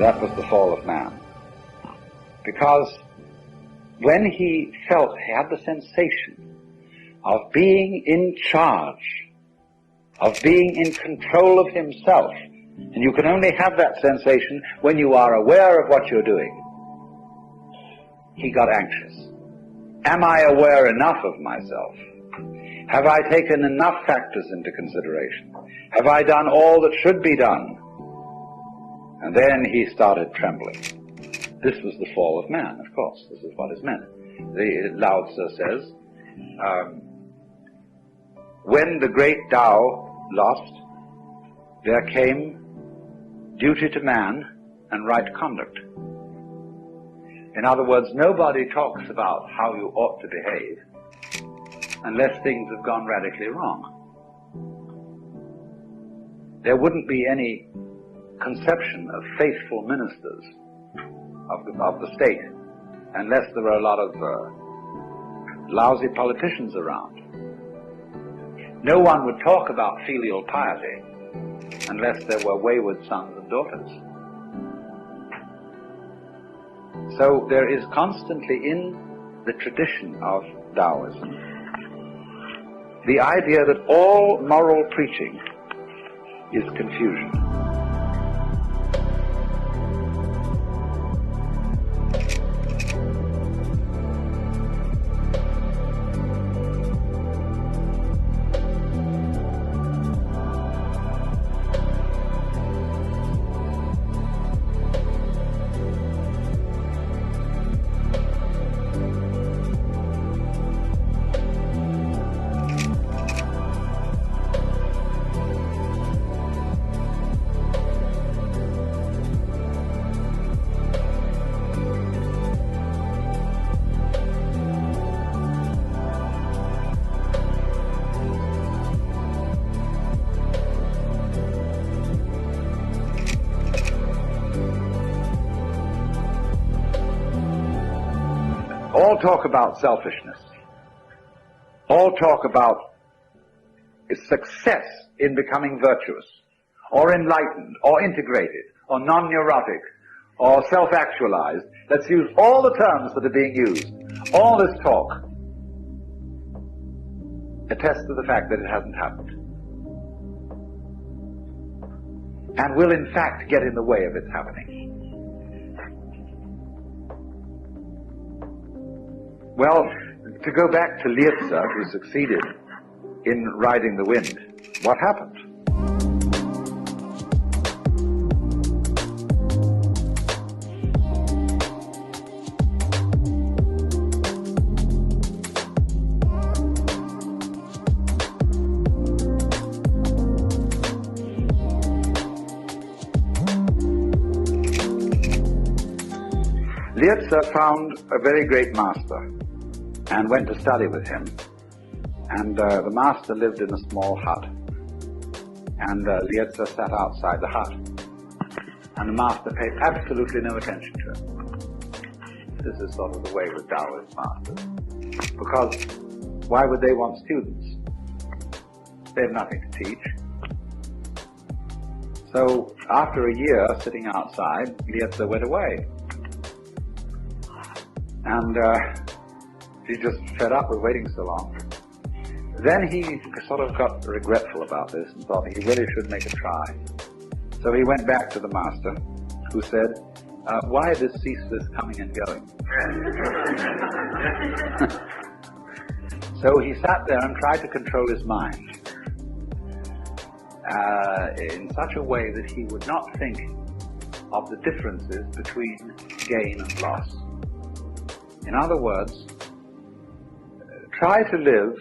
That was the fall of man. Because when he felt, he had the sensation of being in charge, of being in control of himself, and you can only have that sensation when you are aware of what you're doing, he got anxious. Am I aware enough of myself? Have I taken enough factors into consideration? Have I done all that should be done? And then he started trembling. This was the fall of man, of course. This is what is meant. The Lao Tzu says, when the great Tao lost, there came duty to man and right conduct. In other words, nobody talks about how you ought to behave unless things have gone radically wrong. There wouldn't be any conception of faithful ministers of the state unless there were a lot of lousy politicians around. No one would talk about filial piety unless there were wayward sons and daughters. So there is constantly in the tradition of Taoism the idea that all moral preaching is confusion. All talk about selfishness. All talk about success in becoming virtuous, or enlightened, or integrated, or non-neurotic, or self-actualized. Let's use all the terms that are being used. All this talk attests to the fact that it hasn't happened, and will in fact get in the way of its happening. Well, to go back to Lietze, who succeeded in riding the wind, what happened? Lietze found a very great master and went to study with him. And the master lived in a small hut. And Lietze sat outside the hut. And the master paid absolutely no attention to him. This is sort of the way with Taoist masters. Because why would they want students? They have nothing to teach. So after a year sitting outside, Lietze went away. And he just fed up with waiting so long. Then he sort of got regretful about this and thought he really should make a try. So he went back to the master, who said, why this ceaseless coming and going? So he sat there and tried to control his mind in such a way that he would not think of the differences between gain and loss. In other words, try to live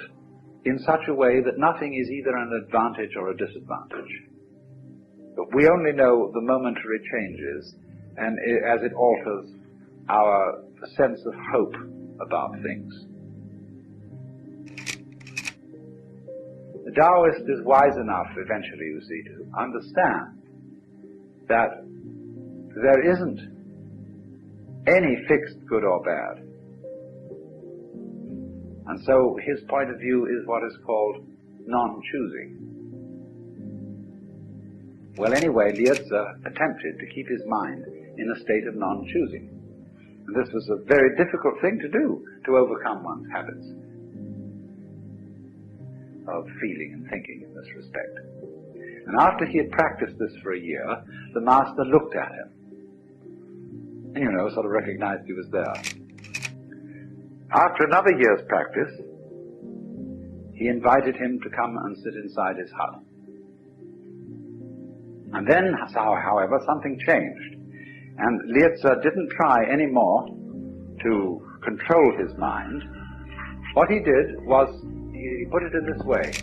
in such a way that nothing is either an advantage or a disadvantage. But we only know the momentary changes, and as it alters our sense of hope about things. The Taoist is wise enough, eventually, you see, to understand that there isn't any fixed good or bad. And so his point of view is what is called non-choosing. Well, anyway, Lietze attempted to keep his mind in a state of non-choosing. And this was a very difficult thing to do, to overcome one's habits of feeling and thinking in this respect. And after he had practiced this for a year, the master looked at him and, sort of recognized he was there. After another year's practice, he invited him to come and sit inside his hut. And then, however, something changed. And Lietze didn't try anymore to control his mind. What he did was, he put it in this way: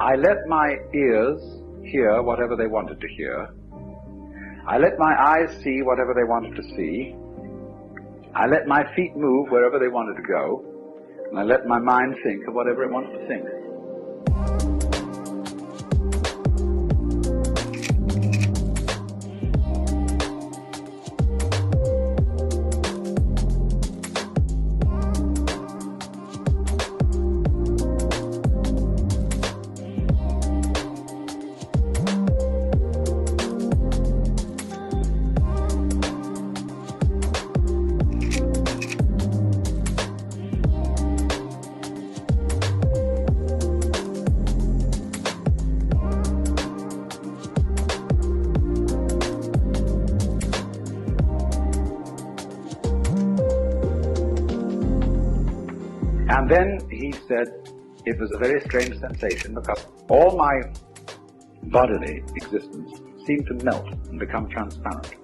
I let my ears hear whatever they wanted to hear. I let my eyes see whatever they wanted to see. I let my feet move wherever they wanted to go. And I let my mind think of whatever it wanted to think. And then he said it was a very strange sensation because all my bodily existence seemed to melt and become transparent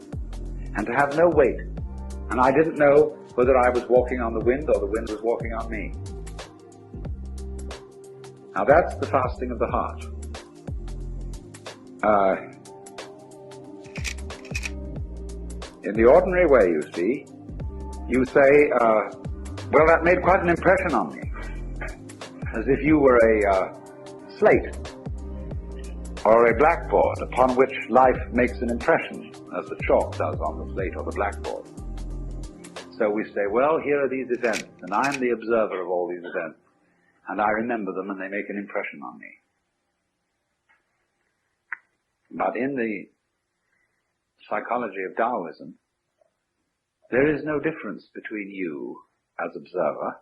and to have no weight. And I didn't know whether I was walking on the wind or the wind was walking on me. Now that's the fasting of the heart. In the ordinary way, you see, you say, well, that made quite an impression on me, as if you were a slate or a blackboard upon which life makes an impression, as the chalk does on the slate or the blackboard. So we say, well, here are these events, and I'm the observer of all these events, and I remember them, and they make an impression on me. But in the psychology of Taoism, there is no difference between you as observer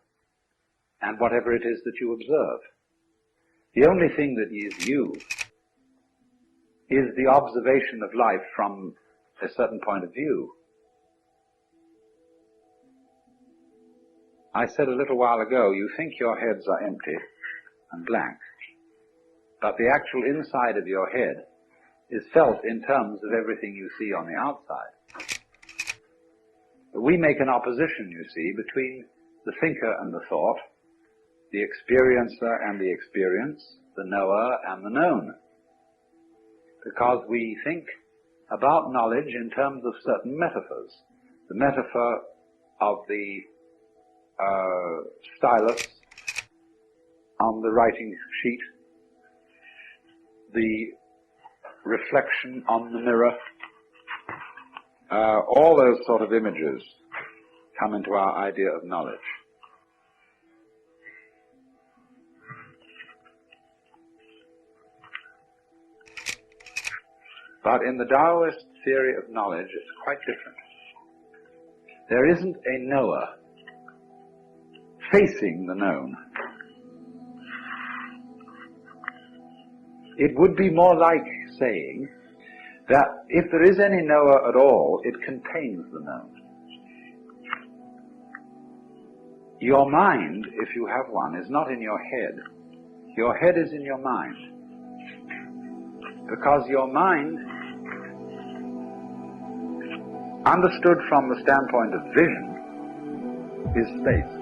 and whatever it is that you observe. The only thing that is you is the observation of life from a certain point of view. I said a little while ago, you think your heads are empty and blank, but the actual inside of your head is felt in terms of everything you see on the outside. We make an opposition, you see, between the thinker and the thought, the experiencer and the experience, the knower and the known. Because we think about knowledge in terms of certain metaphors. The metaphor of the stylus on the writing sheet, the reflection on the mirror, all those sort of images come into our idea of knowledge. But in the Taoist theory of knowledge, it's quite different. There isn't a knower facing the known. It would be more like saying that if there is any knower at all, it contains the known. Your mind, if you have one, is not in your head. Your head is in your mind. Because your mind, understood from the standpoint of vision, is space.